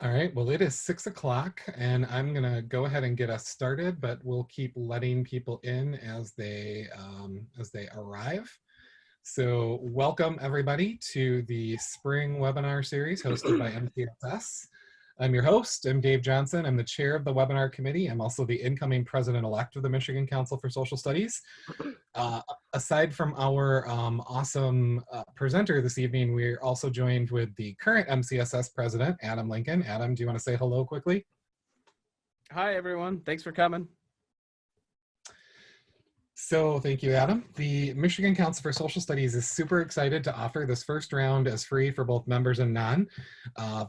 All right, well, it is 6 o'clock and I'm gonna go ahead and get us started, but we'll keep letting people in as they arrive. So welcome everybody to the spring webinar series hosted by MCSS. I'm your host, I'm Dave Johnson. I'm the chair of the webinar committee. I'm also the incoming president-elect of the Michigan Council for Social Studies. Aside from our awesome presenter this evening, we're also joined with the current MCSS president, Adam Lincoln. Adam, do you want to say hello quickly? Hi, everyone. Thanks for coming. So thank you, Adam. The Michigan Council for Social Studies is super excited to offer this first round as free for both members and non.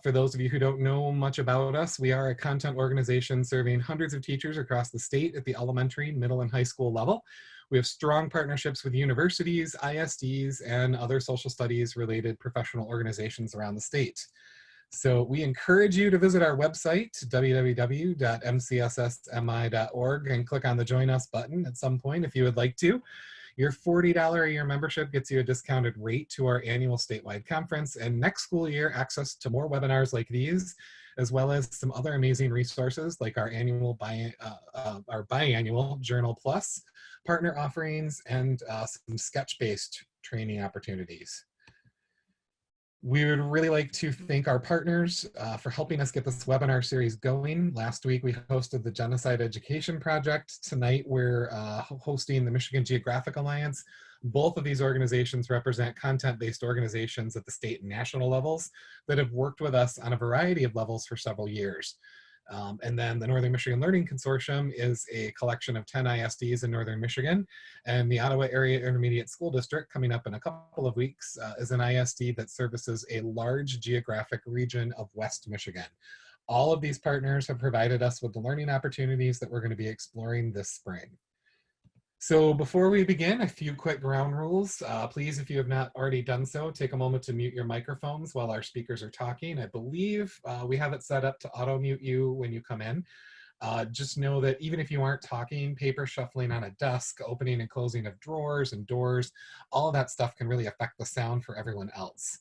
For those of you who don't know much about us, we are a content organization serving hundreds of teachers across the state at the elementary, middle, and high school level. We have strong partnerships with universities, ISDs, and other social studies related professional organizations around the state. So we encourage you to visit our website, www.mcssmi.org, and click on the Join Us button at some point if you would like to. Your $40 a year membership gets you a discounted rate to our annual statewide conference, and next school year access to more webinars like these, as well as some other amazing resources like our annual biannual Journal Plus, partner offerings, and some sketch-based training opportunities. We would really like to thank our partners for helping us get this webinar series going. Last week, we hosted the Genocide Education Project. Tonight, we're hosting the Michigan Geographic Alliance. Both of these organizations represent content-based organizations at the state and national levels that have worked with us on a variety of levels for several years. And then the Northern Michigan Learning Consortium is a collection of 10 ISDs in Northern Michigan, and the Ottawa Area Intermediate School District, coming up in a couple of weeks, is an ISD that services a large geographic region of West Michigan. All of these partners have provided us with the learning opportunities that we're going to be exploring this spring. So before we begin, a few quick ground rules. Please, if you have not already done so, take a moment to mute your microphones while our speakers are talking. I believe we have it set up to auto mute you when you come in. Just know that even if you aren't talking, paper shuffling on a desk, opening and closing of drawers and doors, all of that stuff can really affect the sound for everyone else.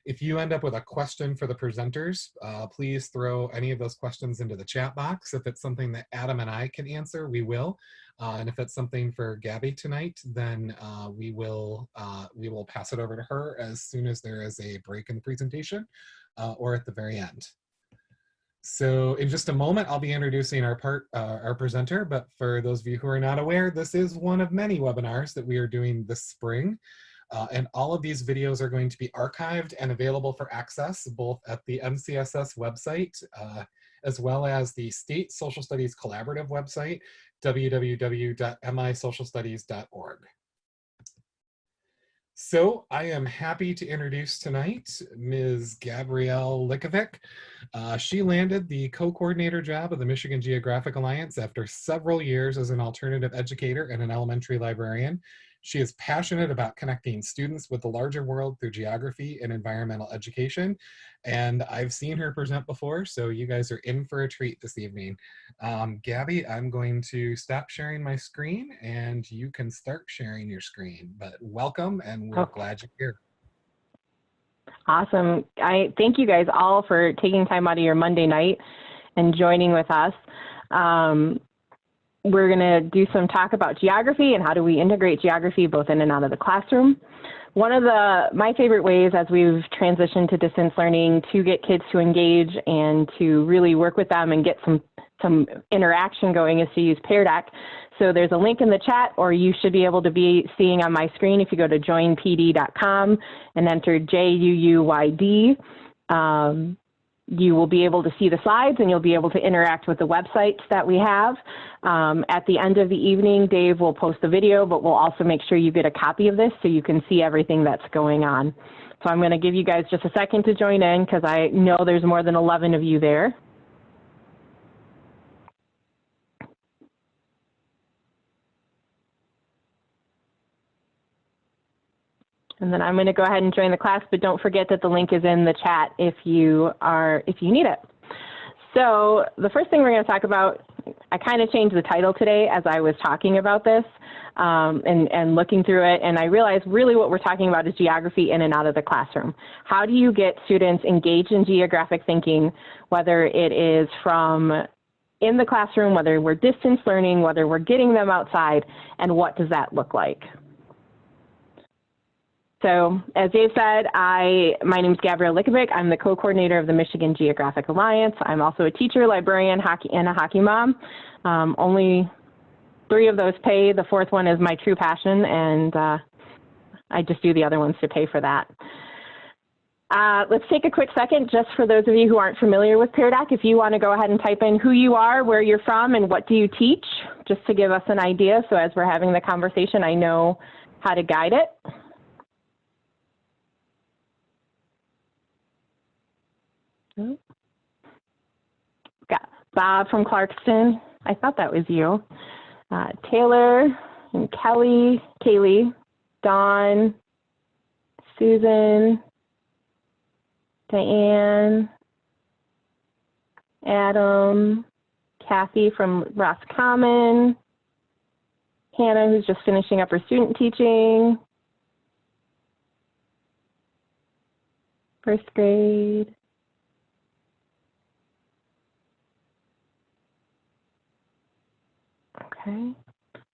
If you end up with a question for the presenters, please throw any of those questions into the chat box. If it's something that Adam and I can answer, we will. And if it's something for Gabby tonight, then we will pass it over to her as soon as there is a break in the presentation or at the very end. So in just a moment, I'll be introducing our presenter, but for those of you who are not aware, this is one of many webinars that we are doing this spring. And all of these videos are going to be archived and available for access both at the MCSS website as well as the State Social Studies Collaborative website, www.misocialstudies.org. So I am happy to introduce tonight Ms. Gabrielle Likovic. She landed the co-coordinator job of the Michigan Geographic Alliance after several years as an alternative educator and an elementary librarian. She is passionate about connecting students with the larger world through geography and environmental education. And I've seen her present before, so you guys are in for a treat this evening. Gabby, I'm going to stop sharing my screen and you can start sharing your screen. But welcome, and we're glad you're here. Awesome. I thank you guys all for taking time out of your Monday night and joining with us. We're going to do some talk about geography and how do we integrate geography both in and out of the classroom. One of my favorite ways as we've transitioned to distance learning to get kids to engage and to really work with them and get some interaction going is to use Pear Deck. So there's a link in the chat, or you should be able to be seeing on my screen if you go to joinpd.com and enter JUUYD. You will be able to see the slides and you'll be able to interact with the websites that we have. At the end of the evening, Dave will post the video, but we'll also make sure you get a copy of this so you can see everything that's going on. So I'm going to give you guys just a second to join in because I know there's more than 11 of you there. And then I'm going to go ahead and join the class, but don't forget that the link is in the chat if you need it. So the first thing we're going to talk about I kind of changed the title today as I was talking about this and looking through it, and I realized really what we're talking about is geography in and out of the classroom. How do you get students engaged in geographic thinking, whether it is from in the classroom, whether we're distance learning, whether we're getting them outside, and what does that look like? So as Dave said, my name is Gabrielle Likovic. I'm the co-coordinator of the Michigan Geographic Alliance. I'm also a teacher, librarian, and a hockey mom. Only 3 of those pay. The 4th one is my true passion, and I just do the other ones to pay for that. Let's take a quick second, just for those of you who aren't familiar with Peer Doc, if you want to go ahead and type in who you are, where you're from, and what do you teach, just to give us an idea. So as we're having the conversation, I know how to guide it. Got Bob from Clarkston. I thought that was you. Taylor and Kaylee, Dawn, Susan, Diane, Adam, Kathy from Roscommon, Hannah, who's just finishing up her student teaching, 1st grade. Okay,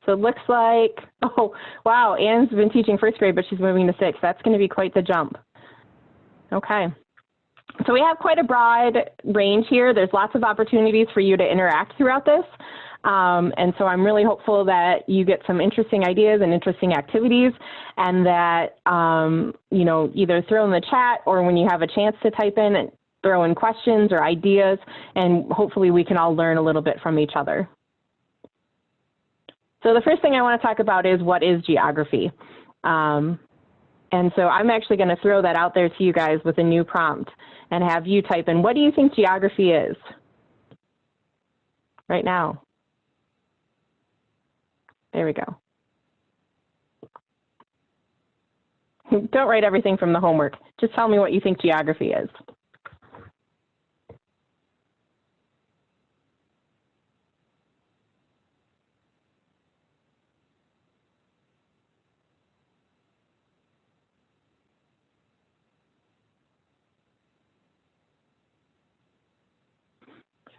so it looks like, oh, wow, Anne's been teaching 1st grade, but she's moving to 6th. That's going to be quite the jump. Okay, so we have quite a broad range here. There's lots of opportunities for you to interact throughout this. And so I'm really hopeful that you get some interesting ideas and interesting activities, and that, you know, either throw in the chat or when you have a chance to type in and throw in questions or ideas, and hopefully we can all learn a little bit from each other. So the first thing I want to talk about is, what is geography? And so I'm actually going to throw that out there to you guys with a new prompt and have you type in, what do you think geography is right now? There we go. Don't write everything from the homework. Just tell me what you think geography is.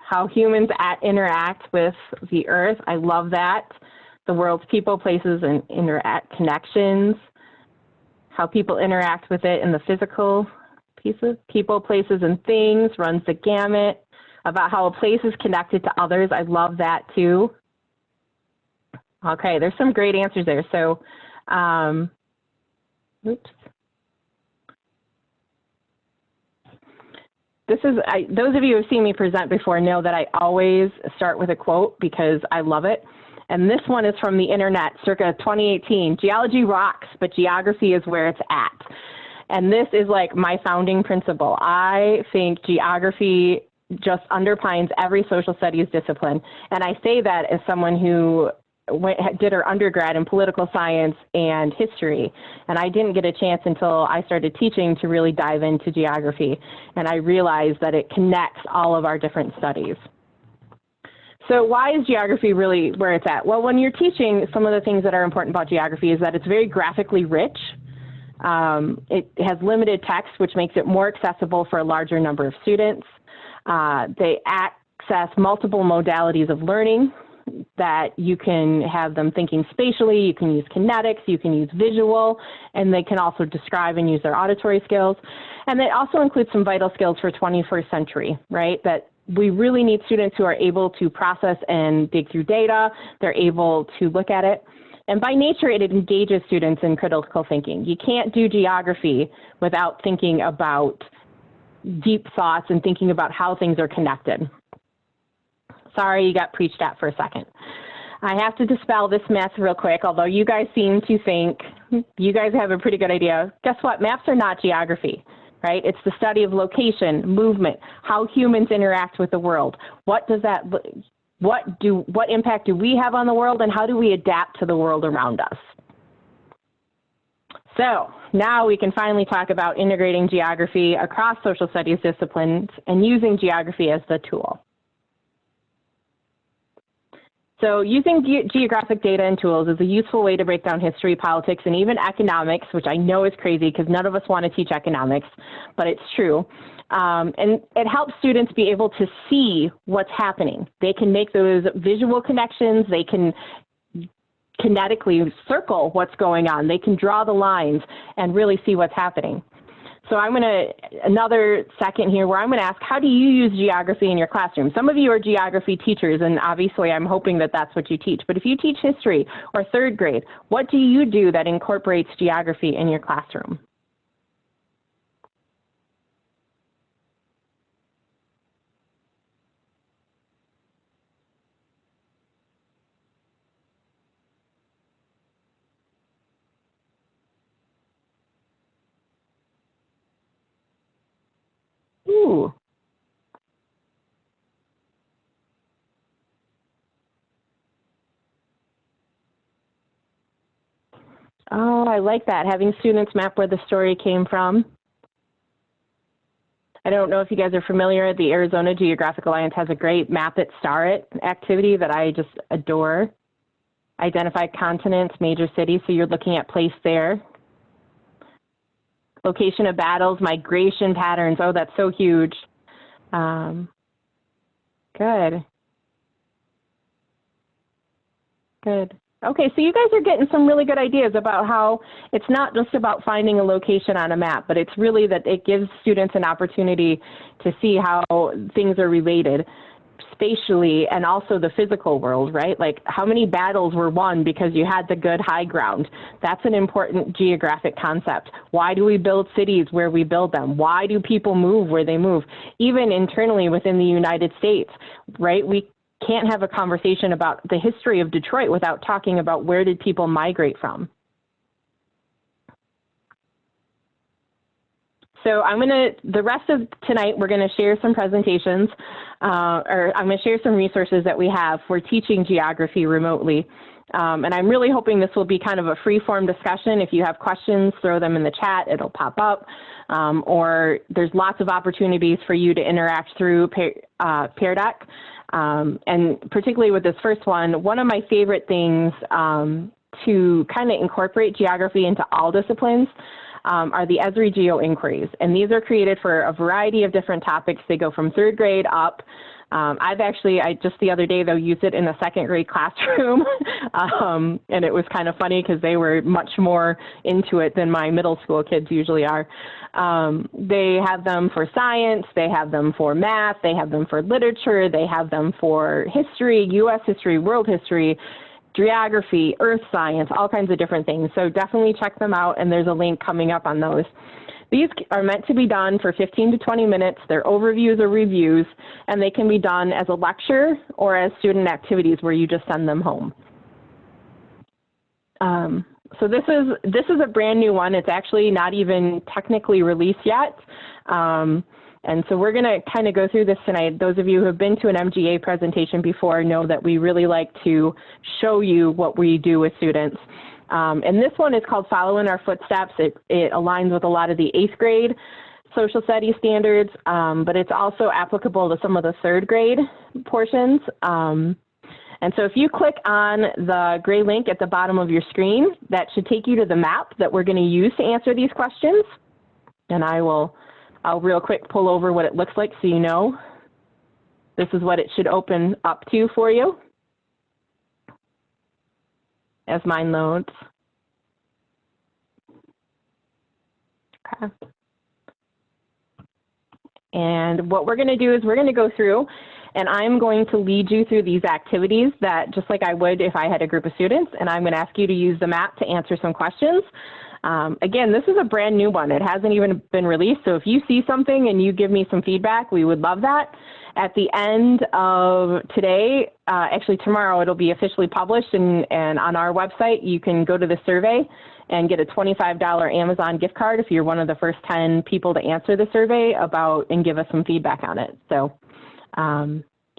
How humans interact with the earth. I love that. The world's people, places, and connections. How people interact with it in the physical pieces. People, places, and things runs the gamut. About how a place is connected to others. I love that too. Okay, there's some great answers there. So, oops. This is, those of you who have seen me present before know that I always start with a quote because I love it. And this one is from the internet, circa 2018. Geology rocks, but geography is where it's at. And this is like my founding principle. I think geography just underpins every social studies discipline. And I say that as someone who did her undergrad in political science and history. And I didn't get a chance until I started teaching to really dive into geography. And I realized that it connects all of our different studies. So why is geography really where it's at? Well, when you're teaching, some of the things that are important about geography is that it's very graphically rich. It has limited text, which makes it more accessible for a larger number of students. They access multiple modalities of learning, that you can have them thinking spatially, you can use kinetics, you can use visual, and they can also describe and use their auditory skills. And it also includes some vital skills for 21st century, right? That we really need students who are able to process and dig through data, they're able to look at it. And by nature, it engages students in critical thinking. You can't do geography without thinking about deep thoughts and thinking about how things are connected. Sorry, you got preached at for a second. I have to dispel this myth real quick, although you guys seem to think, you guys have a pretty good idea. Guess what? Maps are not geography, right? It's the study of location, movement, how humans interact with the world. What does that, what impact do we have on the world, and how do we adapt to the world around us? So now we can finally talk about integrating geography across social studies disciplines and using geography as the tool. So using geographic data and tools is a useful way to break down history, politics, and even economics, which I know is crazy because none of us want to teach economics, but it's true. And it helps students be able to see what's happening. They can make those visual connections. They can kinetically circle what's going on. They can draw the lines and really see what's happening. So I'm going to, another second here where I'm going to ask, how do you use geography in your classroom? Some of you are geography teachers, and obviously I'm hoping that that's what you teach. But if you teach history or third grade, what do you do that incorporates geography in your classroom? Ooh. Oh, I like that, having students map where the story came from. I don't know if you guys are familiar, the Arizona Geographic Alliance has a great Map It, Star It activity that I just adore. Identify continents, major cities, so you're looking at place there. Location of battles, migration patterns, oh, that's so huge. Good. Good. Okay, so you guys are getting some really good ideas about how it's not just about finding a location on a map, but it's really that it gives students an opportunity to see how things are related spatially and also the physical world, right? Like how many battles were won because you had the good high ground. That's an important geographic concept. Why do we build cities where we build them? Why do people move where they move? Even internally within the United States, right? We can't have a conversation about the history of Detroit without talking about where did people migrate from. So the rest of tonight, we're gonna share some presentations, or I'm gonna share some resources that we have for teaching geography remotely. And I'm really hoping this will be kind of a free-form discussion. If you have questions, throw them in the chat, it'll pop up. Or there's lots of opportunities for you to interact through Pear Deck. And particularly with this first one of my favorite things to kind of incorporate geography into all disciplines are the Esri Geo inquiries. And these are created for a variety of different topics. They go from third grade up. I just the other day, though, used it in a second grade classroom. And it was kind of funny because they were much more into it than my middle school kids usually are. They have them for science, they have them for math, they have them for literature, they have them for history, US history, world history, geography, earth science, all kinds of different things. So definitely check them out, and there's a link coming up on those. These are meant to be done for 15 to 20 minutes. They're overviews or reviews, and they can be done as a lecture or as student activities where you just send them home. So this is a brand new one. It's actually not even technically released yet. And so we're gonna kind of go through this tonight. Those of you who have been to an MGA presentation before know that we really like to show you what we do with students. And this one is called Follow in Our Footsteps. It aligns with a lot of the 8th grade social studies standards, but it's also applicable to some of the 3rd grade portions. And so if you click on the gray link at the bottom of your screen, that should take you to the map that we're gonna use to answer these questions. And I'll real quick pull over what it looks like so you know. This is what it should open up to for you as mine loads. Okay. And what we're gonna do is we're gonna go through and I'm going to lead you through these activities that just like I would if I had a group of students, and I'm gonna ask you to use the map to answer some questions. Again, this is a brand new one. It hasn't even been released. So if you see something and you give me some feedback, we would love that. At the end of today, actually tomorrow, it'll be officially published and on our website, you can go to the survey and get a $25 Amazon gift card if you're one of the first 10 people to answer the survey and give us some feedback on it. So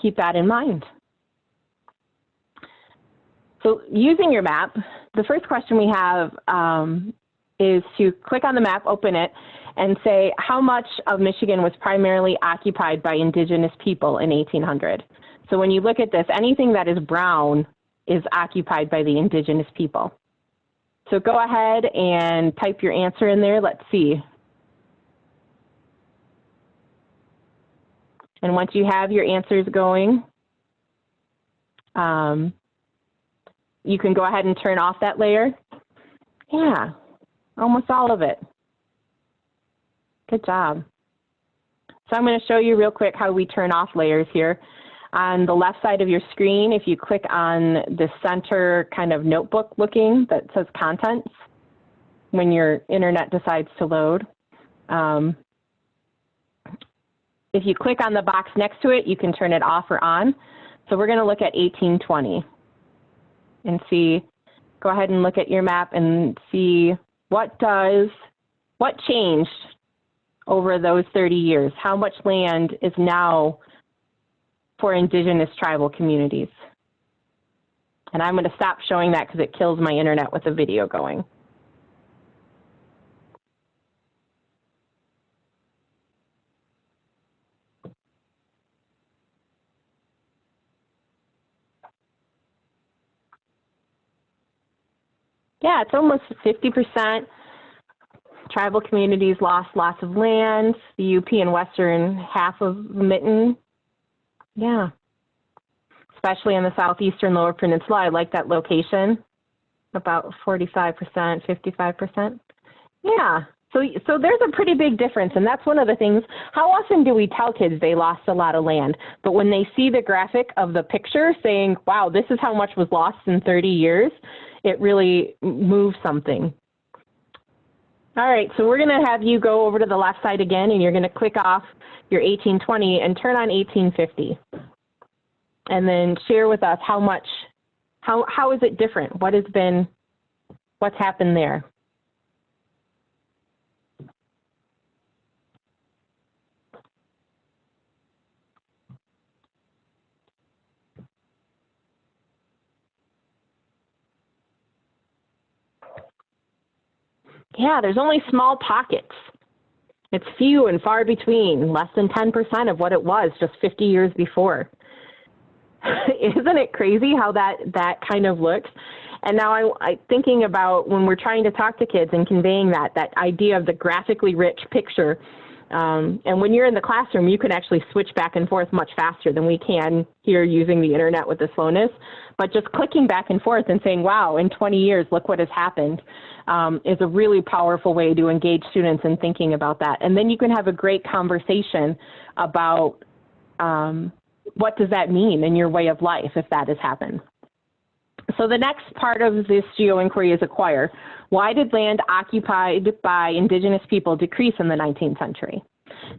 keep that in mind. So using your map, the first question we have is to click on the map, open it, and say how much of Michigan was primarily occupied by indigenous people in 1800. So when you look at this, anything that is brown is occupied by the indigenous people. So go ahead and type your answer in there. Let's see. And once you have your answers going, you can go ahead and turn off that layer. Yeah, almost all of it. Good job. So I'm going to show you real quick how we turn off layers here. On the left side of your screen, if you click on the center kind of notebook looking that says contents, when your internet decides to load, if you click on the box next to it, you can turn it off or on. So we're going to look at 1820 and see, go ahead and look at your map and see what changed over those 30 years. How much land is now for indigenous tribal communities? And I'm going to stop showing that because it kills my internet with the video going. Yeah, it's almost 50%. Tribal communities lost lots of land. The UP and western half of Mitten. Yeah. Especially in the southeastern lower peninsula. I like that location. About 45%, 55%. Yeah. So there's a pretty big difference, and that's one of the things. How often do we tell kids they lost a lot of land? But when they see the graphic of the picture saying, wow, this is how much was lost in 30 years, it really moves something. All right, so we're going to have you go over to the left side again, and you're going to click off your 1820 and turn on 1850. And then share with us how is it different? What's happened there? Yeah, there's only small pockets. It's few and far between, less than 10% of what it was just 50 years before. Isn't it crazy how that kind of looks? And now I'm thinking about when we're trying to talk to kids and conveying that idea of the graphically rich picture. And when you're in the classroom, you can actually switch back and forth much faster than we can here using the internet with the slowness. But just clicking back and forth and saying, wow, in 20 years, look what has happened, is a really powerful way to engage students in thinking about that. And then you can have a great conversation about what does that mean in your way of life if that has happened. So the next part of this geo-inquiry is acquire. Why did land occupied by indigenous people decrease in the 19th century?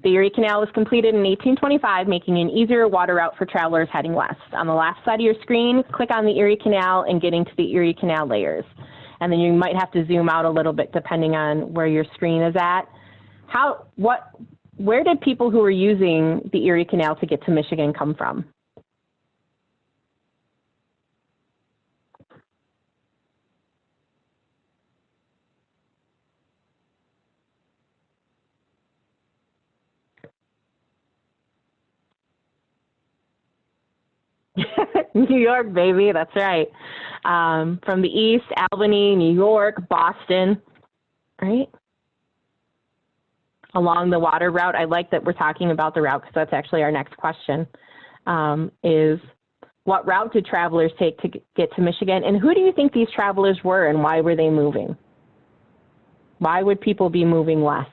The Erie Canal was completed in 1825, making an easier water route for travelers heading west. On the left side of your screen, click on the Erie Canal and get into the Erie Canal layers. And then you might have to zoom out a little bit depending on where your screen is at. Where did people who were using the Erie Canal to get to Michigan come from? New York, baby, that's right. From the east, Albany, New York, Boston, right? Along the water route. I like that we're talking about the route because that's actually our next question, is what route did travelers take to get to Michigan? And who do you think these travelers were and why were they moving? Why would people be moving west?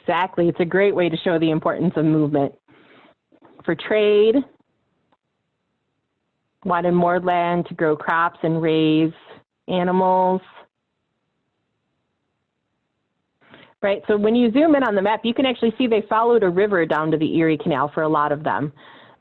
Exactly. It's a great way to show the importance of movement. For trade, wanted more land to grow crops and raise animals. Right, so when you zoom in on the map, you can actually see they followed a river down to the Erie Canal for a lot of them.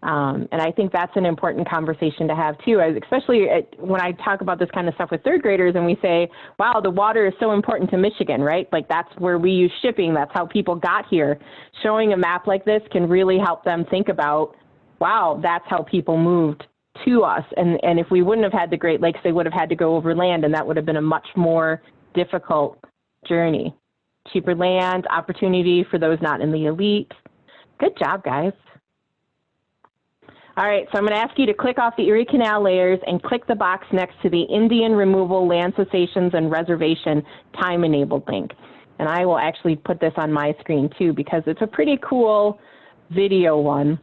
And I think that's an important conversation to have too, especially when I talk about this kind of stuff with third graders and we say, wow, the water is so important to Michigan, right? Like that's where we use shipping, that's how people got here. Showing a map like this can really help them think about, wow, that's how people moved to us. And if we wouldn't have had the Great Lakes, they would have had to go over land, and that would have been a much more difficult journey. Cheaper land, opportunity for those not in the elite. Good job, guys. All right, so I'm going to ask you to click off the Erie Canal layers and click the box next to the Indian Removal, Land Cessations, and Reservation Time-Enabled link. And I will actually put this on my screen too, because it's a pretty cool video one.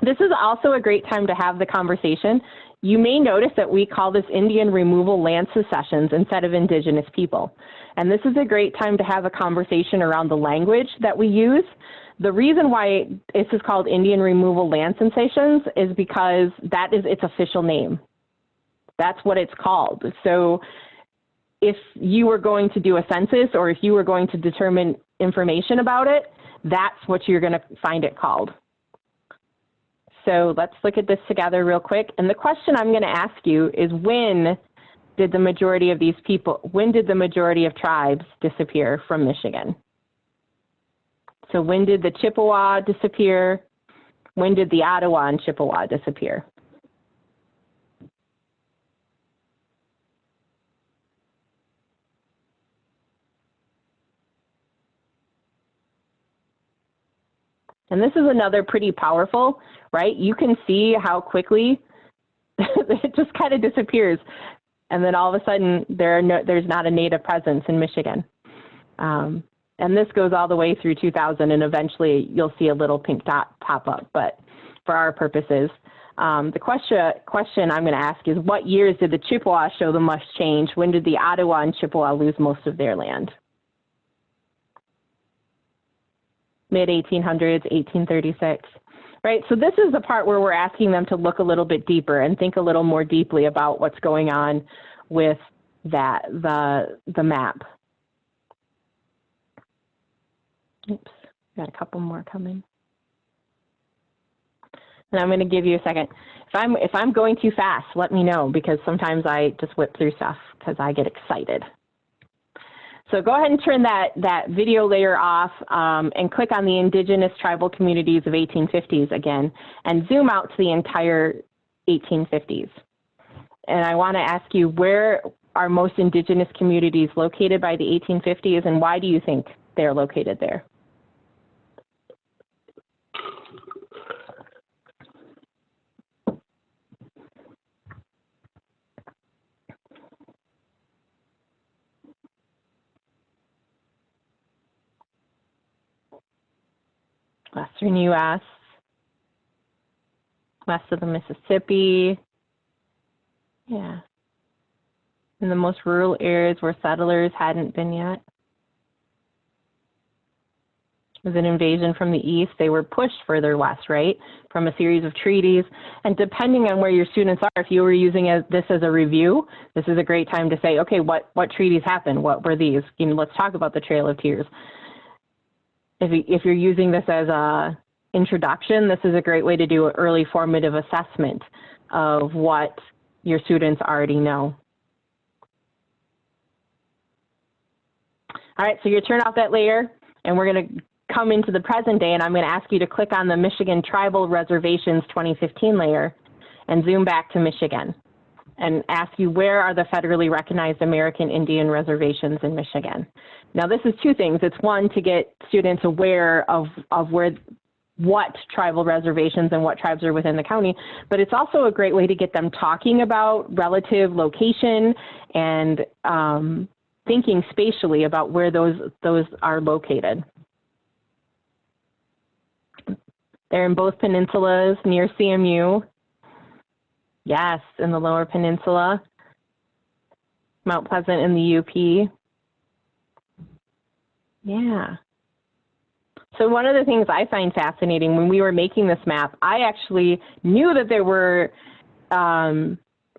This is also a great time to have the conversation. You may notice that we call this Indian Removal, Land Cessations instead of Indigenous people. And this is a great time to have a conversation around the language that we use. The reason why this is called Indian Removal, Land Cessations is because that is its official name. That's what it's called. So if you were going to do a census, or if you were going to determine information about it, that's what you're going to find it called. So let's look at this together real quick. And the question I'm going to ask you is, when did the majority of these people, when did the majority of tribes disappear from Michigan? So when did the Chippewa disappear? When did the Ottawa and Chippewa disappear? And this is another pretty powerful, right? You can see how quickly it just kind of disappears. And then all of a sudden, there's not a Native presence in Michigan. And this goes all the way through 2000, and eventually you'll see a little pink dot pop up. But for our purposes, the question I'm going to ask is, what years did the Chippewa show the most change? When did the Ottawa and Chippewa lose most of their land? Mid-1800s, 1836, right? So this is the part where we're asking them to look a little bit deeper and think a little more deeply about what's going on with that, the map. Oops, got a couple more coming. And I'm going to give you a second. If I'm going too fast, let me know, because sometimes I just whip through stuff because I get excited. So go ahead and turn that video layer off and click on the Indigenous Tribal Communities of 1850s again, and zoom out to the entire 1850s. And I want to ask you, where are most Indigenous communities located by the 1850s, and why do you think they're located there? Western U.S., west of the Mississippi, yeah. In the most rural areas where settlers hadn't been yet. It was an invasion from the east. They were pushed further west, right, from a series of treaties. And depending on where your students are, if you were using this as a review, this is a great time to say, okay, what treaties happened? What were these? You know, let's talk about the Trail of Tears. If you're using this as a introduction, this is a great way to do an early formative assessment of what your students already know. All right, so you turn off that layer, and we're going to come into the present day, and I'm going to ask you to click on the Michigan Tribal Reservations 2015 layer and zoom back to Michigan and ask you, where are the federally recognized American Indian reservations in Michigan? Now, this is two things. It's one, to get students aware of what tribal reservations and what tribes are within the county, but it's also a great way to get them talking about relative location and thinking spatially about where those are located. They're in both peninsulas near CMU. Yes, in the Lower Peninsula. Mount Pleasant in the UP. Yeah. So one of the things I find fascinating, when we were making this map, I actually knew that there were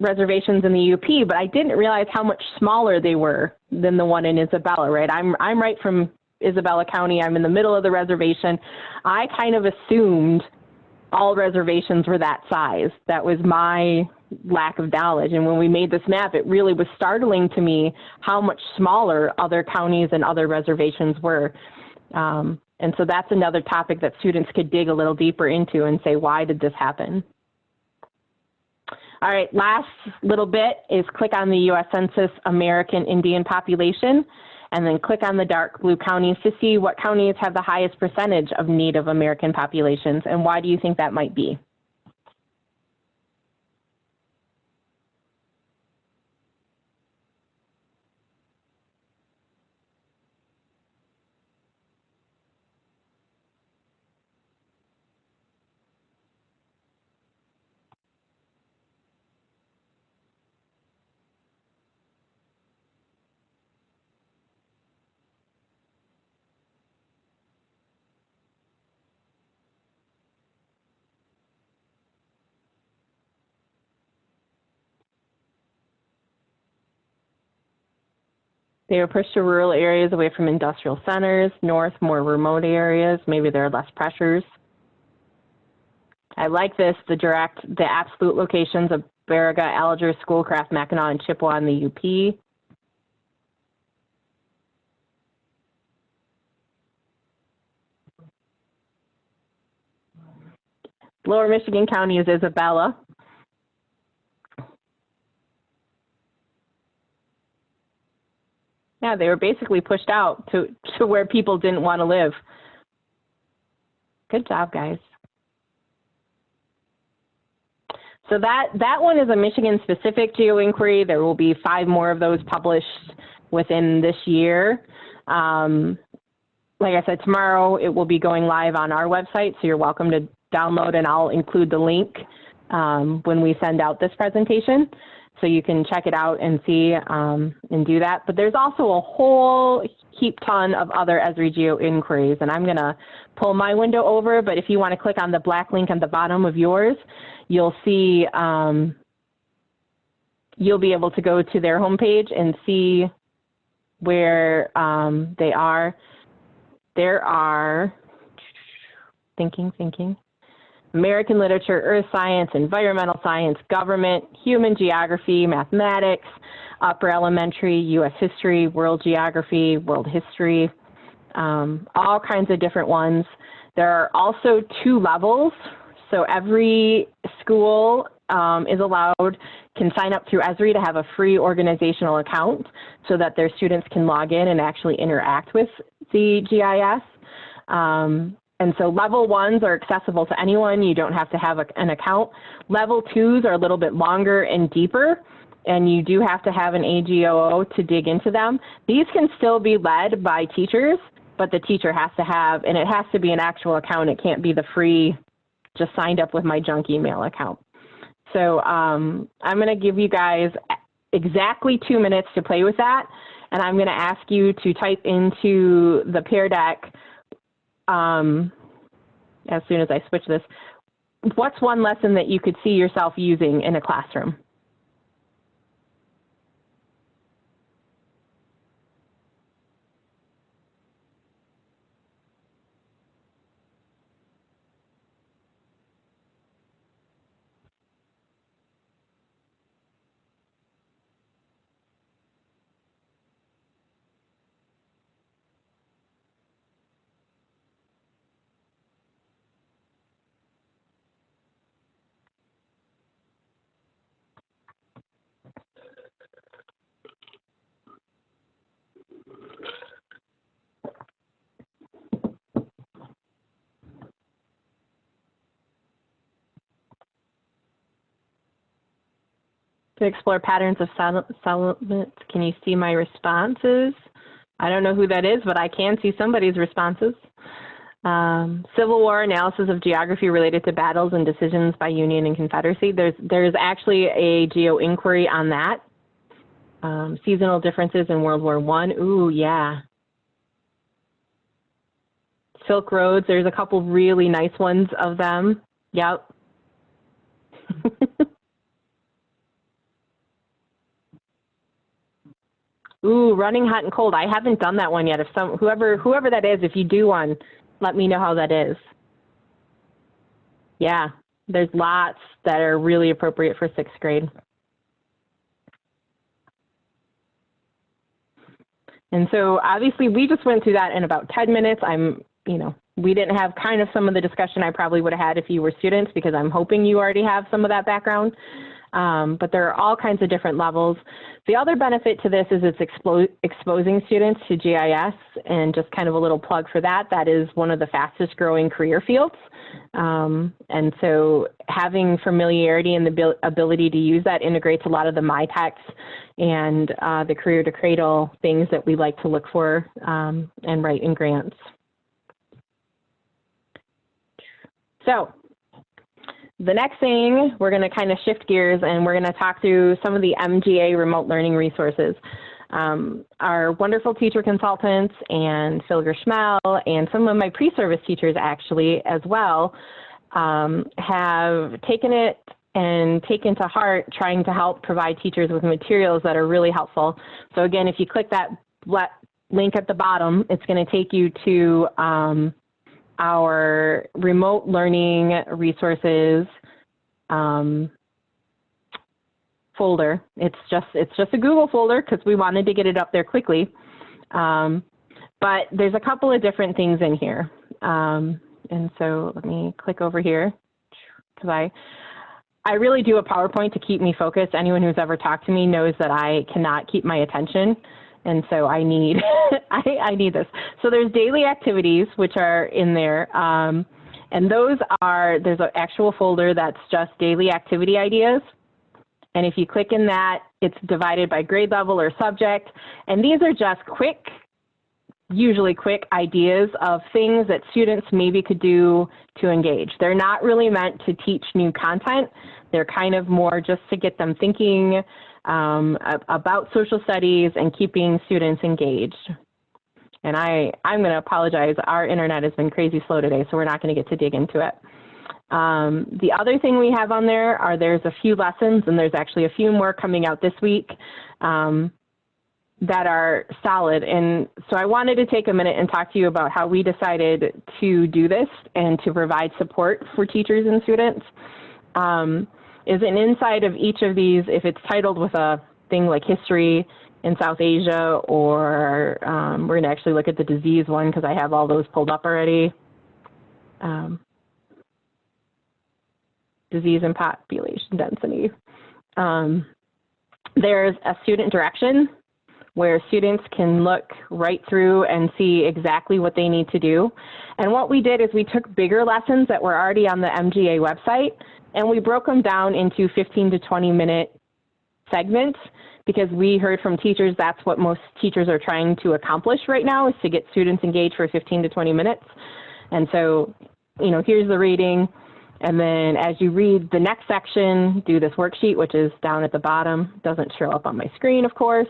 reservations in the UP, but I didn't realize how much smaller they were than the one in Isabella, right? I'm right from Isabella County. I'm in the middle of the reservation. I kind of assumed all reservations were that size. That was my lack of knowledge. And when we made this map, it really was startling to me how much smaller other counties and other reservations were. And so that's another topic that students could dig a little deeper into and say, why did this happen? All right, last little bit is click on the U.S. Census American Indian population, and then click on the dark blue counties to see what counties have the highest percentage of Native American populations, and why do you think that might be? They were pushed to rural areas away from industrial centers, north, more remote areas. Maybe there are less pressures. I like this, the absolute locations of Baraga, Alger, Schoolcraft, Mackinac, and Chippewa in the UP. Lower Michigan County is Isabella. Yeah, they were basically pushed out to where people didn't want to live. Good job, guys. So that one is a Michigan-specific geo-inquiry. There will be 5 more of those published within this year. Like I said, tomorrow it will be going live on our website, so you're welcome to download, and I'll include the link when we send out this presentation. So you can check it out and see and do that. But there's also a whole heap ton of other Esri Geo inquiries, and I'm going to pull my window over, but if you want to click on the black link at the bottom of yours, you'll see, you'll be able to go to their homepage and see where they are. There are, thinking. American literature, earth science, environmental science, government, human geography, mathematics, upper elementary, U.S. history, world geography, world history, all kinds of different ones. There are also 2 levels. So every school is allowed, can sign up through Esri to have a free organizational account so that their students can log in and actually interact with the GIS. And so level 1s are accessible to anyone. You don't have to have an account. Level 2s are a little bit longer and deeper, and you do have to have an AGOO to dig into them. These can still be led by teachers, but the teacher has to have, and it has to be an actual account. It can't be the free, just signed up with my junk email account. So I'm going to give you guys exactly 2 minutes to play with that, and I'm going to ask you to type into the Pear Deck as soon as I switch this, what's one lesson that you could see yourself using in a classroom? To explore patterns of settlement, can you see my responses? I don't know who that is, but I can see somebody's responses. Civil War analysis of geography related to battles and decisions by Union and Confederacy. There's actually a geo inquiry on that. Seasonal differences in World War I. Ooh, yeah. Silk Roads, there's a couple really nice ones of them. Yep. Ooh, running hot and cold. I haven't done that one yet. If whoever that is, if you do one, let me know how that is. Yeah, there's lots that are really appropriate for 6th grade. And so obviously we just went through that in about 10 minutes. We didn't have kind of some of the discussion I probably would have had if you were students, because I'm hoping you already have some of that background. but there are all kinds of different levels. The other benefit to this is it's exposing students to GIS, and just kind of a little plug for that. That is one of the fastest growing career fields. And so having familiarity and the ability to use that integrates a lot of the MyTechs and the career to cradle things that we like to look for and write in grants. So the next thing, we're going to kind of shift gears and we're going to talk through some of the MGA remote learning resources. Our wonderful teacher consultants and Phil Gershmel and some of my pre-service teachers actually as well have taken it and taken to heart trying to help provide teachers with materials that are really helpful. So again, if you click that link at the bottom, it's going to take you to our remote learning resources folder. It's just a Google folder because we wanted to get it up there quickly. But there's a couple of different things in here. And so let me click over here because I really do a PowerPoint to keep me focused. Anyone who's ever talked to me knows that I cannot keep my attention. And so I need, I need this. So there's daily activities, which are in there. And those are, there's an actual folder that's just daily activity ideas. And if you click in that, it's divided by grade level or subject. And these are just quick, usually quick ideas of things that students maybe could do to engage. They're not really meant to teach new content. They're kind of more just to get them thinking about social studies and keeping students engaged. And I'm going to apologize. Our internet has been crazy slow today, so we're not going to get to dig into it. The other thing we have on there are there's a few lessons, and there's actually a few more coming out this week that are solid. And so I wanted to take a minute and talk to you about how we decided to do this and to provide support for teachers and students. Is an inside of each of these, if it's titled with a thing like history in South Asia, or we're going to actually look at the disease one because I have all those pulled up already. Disease and population density. There's a student direction where students can look right through and see exactly what they need to do. And what we did is we took bigger lessons that were already on the MGA website, and we broke them down into 15 to 20 minute segments, because we heard from teachers that's what most teachers are trying to accomplish right now, is to get students engaged for 15 to 20 minutes. And so, you know, here's the reading. And then as you read the next section, do this worksheet, which is down at the bottom. Doesn't show up on my screen, of course.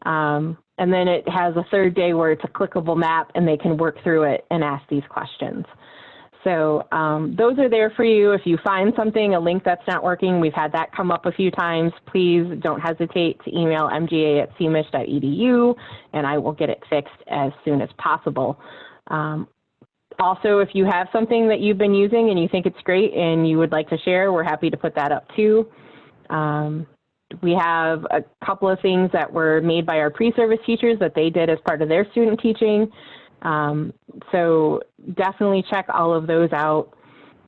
And then it has a third day where it's a clickable map and they can work through it and ask these questions. So those are there for you. If you find something, a link that's not working, we've had that come up a few times, please don't hesitate to email mga@cmich.edu and I will get it fixed as soon as possible. Also, if you have something that you've been using and you think it's great and you would like to share, we're happy to put that up too. We have a couple of things that were made by our pre-service teachers that they did as part of their student teaching. So definitely check all of those out.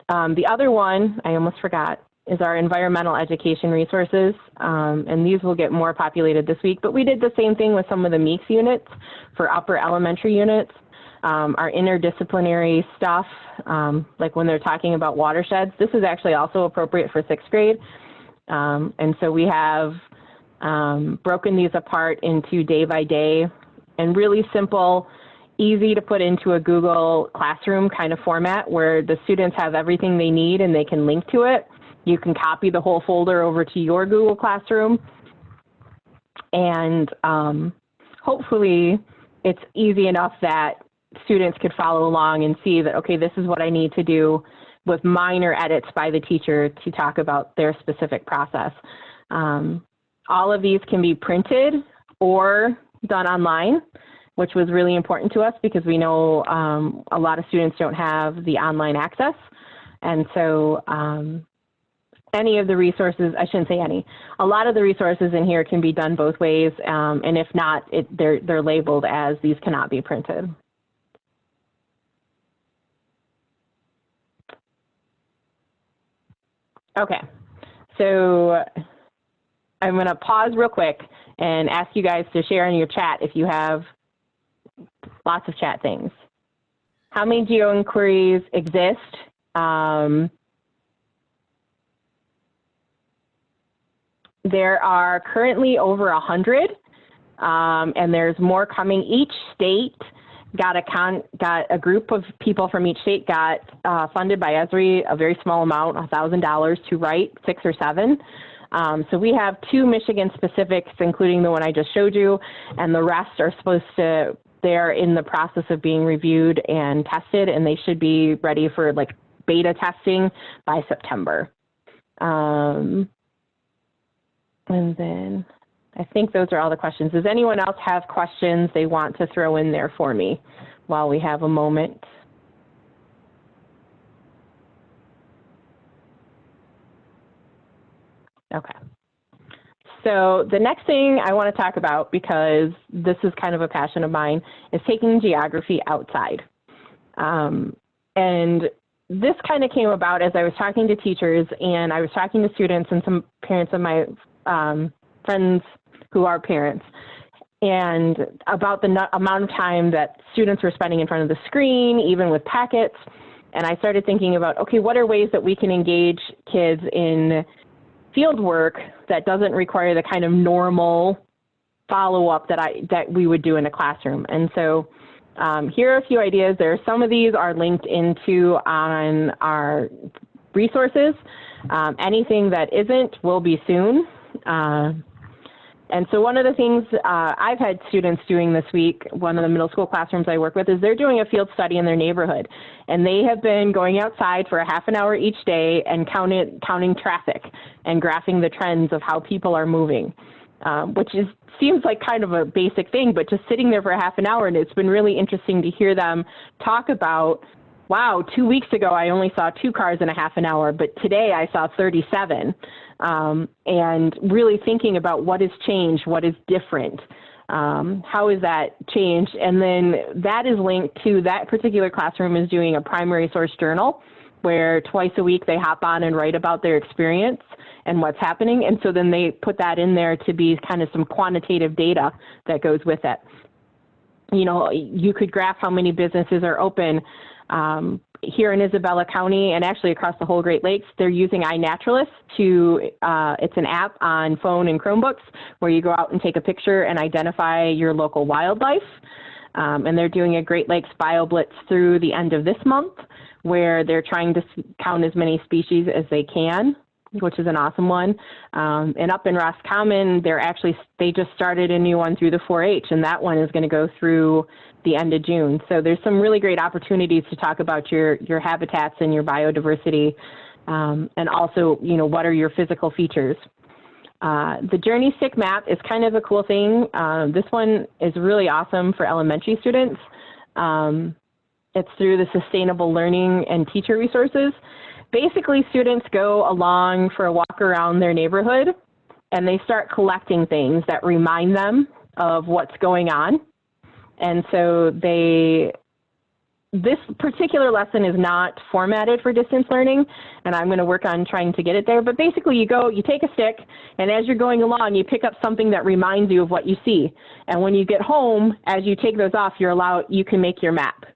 The other one, I almost forgot, is our environmental education resources. And these will get more populated this week, but we did the same thing with some of the MEEX units for upper elementary units. Our interdisciplinary stuff, like when they're talking about watersheds, this is actually also appropriate for 6th grade. And so we have broken these apart into day by day and really simple, easy to put into a Google Classroom kind of format where the students have everything they need and they can link to it. You can copy the whole folder over to your Google Classroom. And hopefully it's easy enough that students could follow along and see that, okay, this is what I need to do, with minor edits by the teacher to talk about their specific process. All of these can be printed or done online, which was really important to us because we know a lot of students don't have the online access. And so any of the resources, I shouldn't say any, a lot of the resources in here can be done both ways. And if not, they're labeled as these cannot be printed. Okay, So I'm going to pause real quick and ask you guys to share in your chat if you have lots of chat things. How many geo inquiries exist? There are currently over 100, and there's more coming. Each state got a group of people from each state got funded by ESRI a very small amount, $1,000 to write 6 or 7. So we have 2 Michigan specifics, including the one I just showed you, and the rest are they're in the process of being reviewed and tested, and they should be ready for like beta testing by September. And then I think those are all the questions. Does anyone else have questions they want to throw in there for me while we have a moment? Okay. So the next thing I want to talk about, because this is kind of a passion of mine, is taking geography outside. And this kind of came about as I was talking to teachers, and I was talking to students and some parents of my friends who are parents, and about the amount of time that students were spending in front of the screen, even with packets. And I started thinking about, okay, what are ways that we can engage kids in field work that doesn't require the kind of normal follow-up that we would do in a classroom. And so here are a few ideas. Some of these are linked into on our resources. Anything that isn't will be soon. And so one of the things I've had students doing this week, one of the middle school classrooms I work with, is they're doing a field study in their neighborhood. And they have been going outside for a half an hour each day and counting traffic and graphing the trends of how people are moving, which seems like kind of a basic thing, but just sitting there for a half an hour, and it's been really interesting to hear them talk about, wow, 2 weeks ago I only saw 2 cars in a half an hour, but today I saw 37. And really thinking about what has changed, what is different, how is that changed? And then that is linked to that particular classroom is doing a primary source journal where twice a week they hop on and write about their experience and what's happening. And so then they put that in there to be kind of some quantitative data that goes with it. You know, you could graph how many businesses are open. Here in Isabella County and actually across the whole Great Lakes, they're using iNaturalist it's an app on phone and Chromebooks where you go out and take a picture and identify your local wildlife. And they're doing a Great Lakes BioBlitz through the end of this month where they're trying to count as many species as they can, which is an awesome one. And up in Roscommon, they just started a new one through the 4-H, and that one is going to go through the end of June. So there's some really great opportunities to talk about your habitats and your biodiversity, and also, you know, what are your physical features. The Journey Stick map is kind of a cool thing. This one is really awesome for elementary students. It's through the Sustainable Learning and Teacher Resources. Basically, students go along for a walk around their neighborhood, and they start collecting things that remind them of what's going on. And so this particular lesson is not formatted for distance learning, and I'm going to work on trying to get it there. But basically, you take a stick, and as you're going along, you pick up something that reminds you of what you see. And when you get home, as you take those off, you can make your map.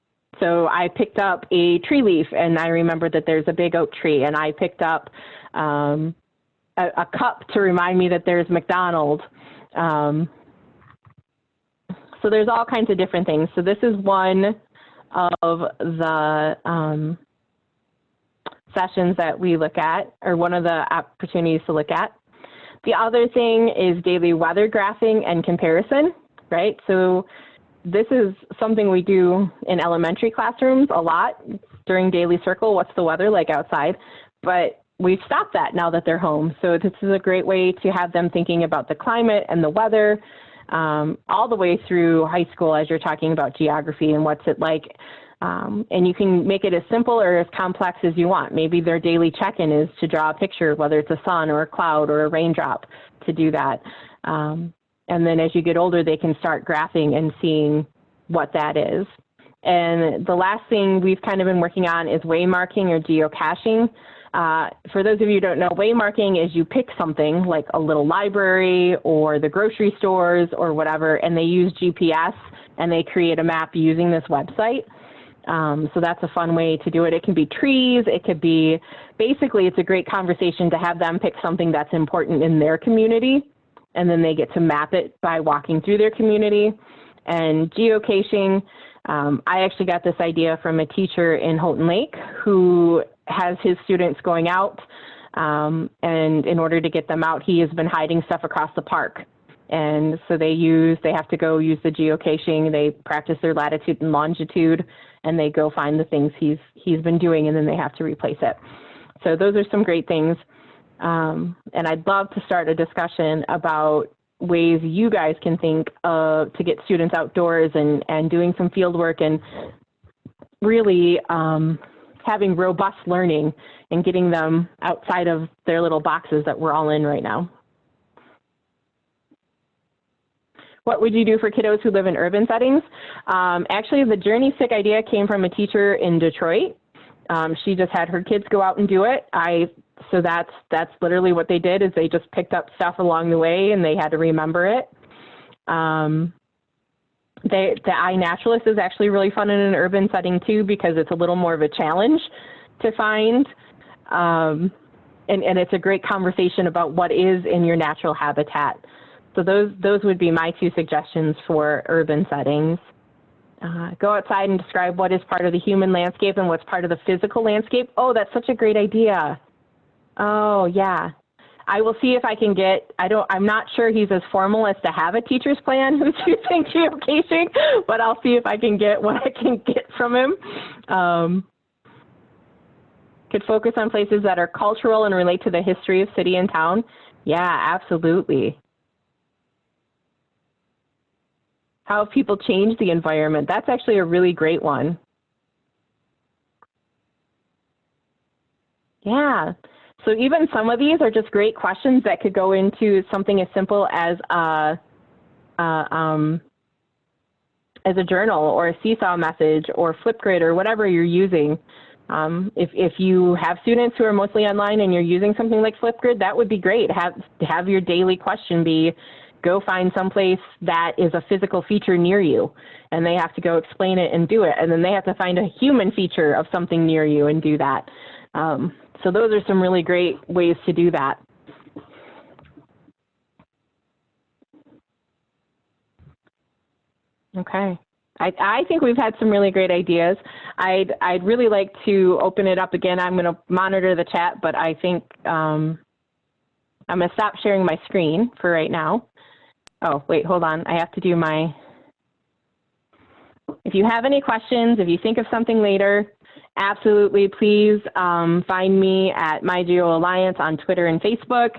So I picked up a tree leaf, and I remembered that there's a big oak tree, and I picked up a cup to remind me that there's McDonald's. So there's all kinds of different things. So this is one of the sessions that we look at, or one of the opportunities to look at. The other thing is daily weather graphing and comparison, right? So this is something we do in elementary classrooms a lot during Daily Circle. What's the weather like outside? But we've stopped that now that they're home. So this is a great way to have them thinking about the climate and the weather all the way through high school as you're talking about geography and what's it like. And you can make it as simple or as complex as you want. Maybe their daily check-in is to draw a picture, whether it's a sun or a cloud or a raindrop, to do that. And then as you get older, they can start graphing and seeing what that is. And the last thing we've kind of been working on is waymarking or geocaching. For those of you who don't know, waymarking is you pick something like a little library or the grocery stores or whatever, and they use GPS and they create a map using this website. So that's a fun way to do it. It can be trees, it could be, basically it's a great conversation to have them pick something that's important in their community, and then they get to map it by walking through their community. And geocaching, I actually got this idea from a teacher in Houghton Lake who has his students going out, and in order to get them out, he has been hiding stuff across the park. And so they have to go use the geocaching, they practice their latitude and longitude, and they go find the things he's been doing, and then they have to replace it. So those are some great things. And I'd love to start a discussion about ways you guys can think of to get students outdoors and doing some field work and really having robust learning and getting them outside of their little boxes that we're all in right now. What would you do for kiddos who live in urban settings? Actually, the Journey Stick idea came from a teacher in Detroit. She just had her kids go out and do it. So that's literally what they did, is they just picked up stuff along the way and they had to remember it. The iNaturalist is actually really fun in an urban setting too, because it's a little more of a challenge to find. And it's a great conversation about what is in your natural habitat. So those would be my two suggestions for urban settings. Go outside and describe what is part of the human landscape and what's part of the physical landscape. Oh, that's such a great idea. Oh, yeah. I will see if I can get, I'm not sure he's as formal as to have a teacher's plan who's using geocaching, but I'll see if I can get what I can get from him. Could focus on places that are cultural and relate to the history of city and town. Yeah, absolutely. How have people changed the environment? That's actually a really great one. Yeah. So even some of these are just great questions that could go into something as simple as a journal or a seesaw message or Flipgrid or whatever you're using. If you have students who are mostly online and you're using something like Flipgrid, that would be great. Have your daily question be, go find someplace that is a physical feature near you, and they have to go explain it and do it. And then they have to find a human feature of something near you and do that. So those are some really great ways to do that. Okay. I think we've had some really great ideas. I'd really like to open it up again. I'm going to monitor the chat, but I think I'm going to stop sharing my screen for right now. Oh, wait, hold on. I have to do my, if you have any questions, if you think of something later, absolutely, please find me at MyGeo Alliance on Twitter and Facebook.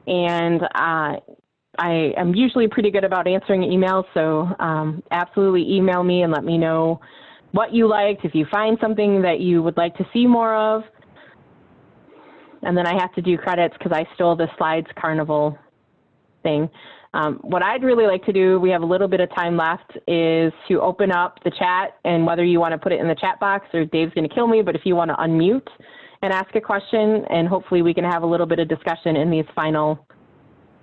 And I am usually pretty good about answering emails, so absolutely email me and let me know what you liked, if you find something that you would like to see more of. And then I have to do credits because I stole the Slides Carnival thing. What I'd really like to do, we have a little bit of time left, is to open up the chat, and whether you want to put it in the chat box or Dave's going to kill me, but if you want to unmute and ask a question, and hopefully we can have a little bit of discussion in these final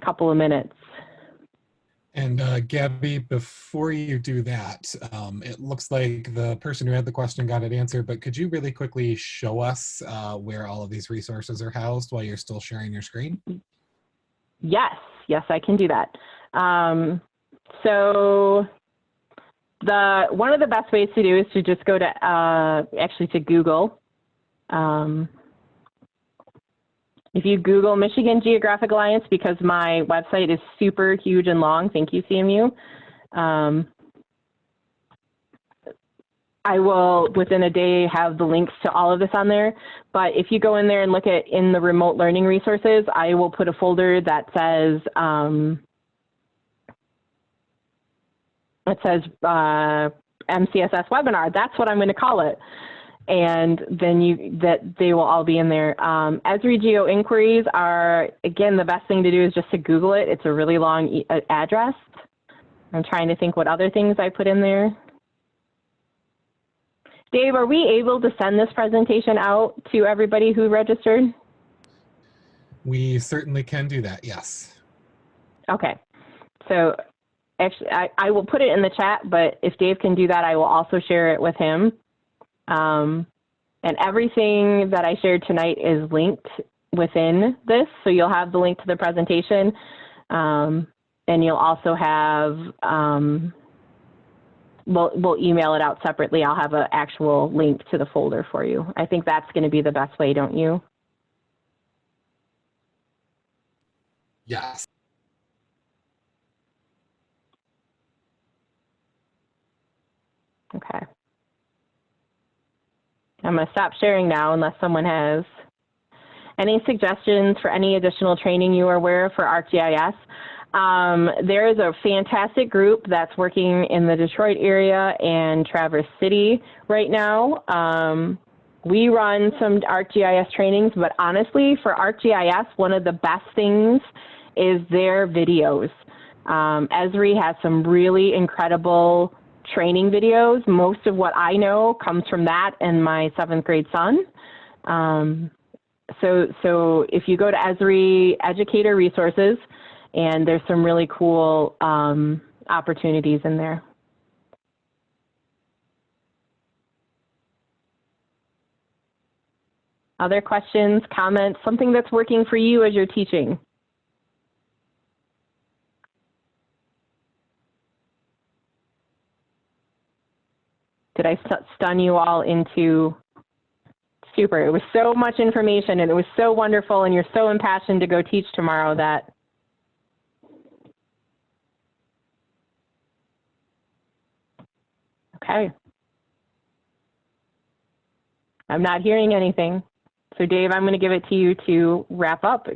couple of minutes. And Gabby, before you do that, it looks like the person who had the question got it answered, but could you really quickly show us where all of these resources are housed while you're still sharing your screen? Yes, I can do that. So one of the best ways to do is to just go to, actually to Google. If you Google Michigan Geographic Alliance, because my website is super huge and long, thank you, CMU. I will, within a day, have the links to all of this on there. But if you go in there and look at in the remote learning resources, I will put a folder that says, MCSS webinar. That's what I'm going to call it. And then they will all be in there. Esri Geo inquiries are, again, the best thing to do is just to Google it. It's a really long address. I'm trying to think what other things I put in there. Dave, are we able to send this presentation out to everybody who registered? We certainly can do that, yes. Okay. So actually, I will put it in the chat, but if Dave can do that, I will also share it with him. And everything that I shared tonight is linked within this. So you'll have the link to the presentation. And you'll also have, we'll email it out separately. I'll have an actual link to the folder for you. I think that's going to be the best way, don't you? Yes. Okay. I'm going to stop sharing now unless someone has any suggestions for any additional training you are aware of for ArcGIS. There is a fantastic group that's working in the Detroit area and Traverse City right now. We run some ArcGIS trainings, but honestly, for ArcGIS, one of the best things is their videos. Esri has some really incredible training videos. Most of what I know comes from that and my 7th grade son. So if you go to Esri Educator Resources, and there's some really cool opportunities in there. Other questions, comments, something that's working for you as you're teaching? Did I stun you all into super? It was so much information and it was so wonderful and you're so impassioned to go teach tomorrow that. Okay. I'm not hearing anything. So Dave, I'm going to give it to you to wrap up.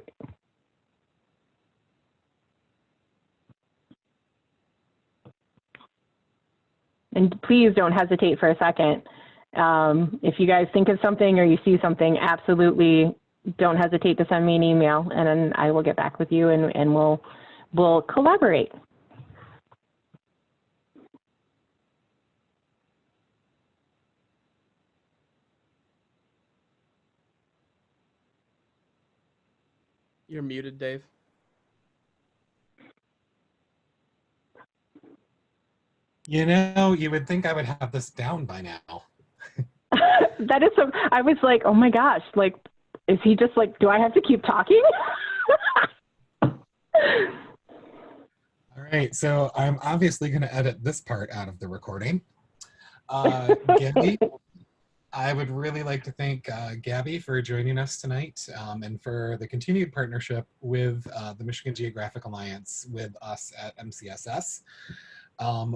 And please don't hesitate for a second. If you guys think of something or you see something, absolutely don't hesitate to send me an email and then I will get back with you and we'll collaborate. You're muted, Dave. You know, you would think I would have this down by now. That is so, I was like, oh my gosh, like, is he just like, do I have to keep talking? All right, so I'm obviously going to edit this part out of the recording. Gabby, I would really like to thank Gabby for joining us tonight and for the continued partnership with the Michigan Geographic Alliance with us at MCSS.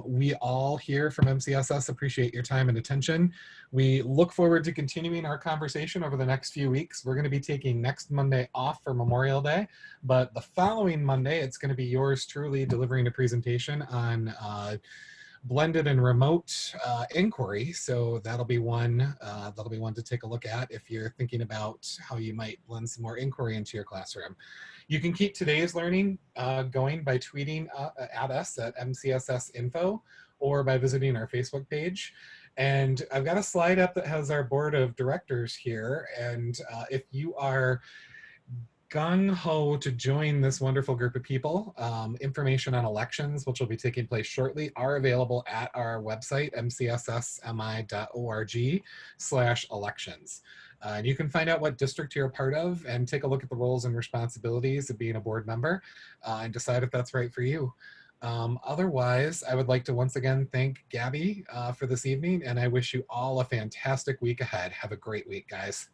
We all here from MCSS appreciate your time and attention. We look forward to continuing our conversation over the next few weeks. We're going to be taking next Monday off for Memorial Day, but the following Monday, it's going to be yours truly delivering a presentation on blended and remote inquiry. So that'll be one to take a look at if you're thinking about how you might blend some more inquiry into your classroom. You can keep today's learning going by tweeting at us at MCSS Info or by visiting our Facebook page. And I've got a slide up that has our board of directors here. And if you are gung-ho to join this wonderful group of people, information on elections, which will be taking place shortly, are available at our website, mcssmi.org/elections. And you can find out what district you're a part of and take a look at the roles and responsibilities of being a board member and decide if that's right for you. Otherwise, I would like to once again thank Gabby for this evening, and I wish you all a fantastic week ahead. Have a great week, guys.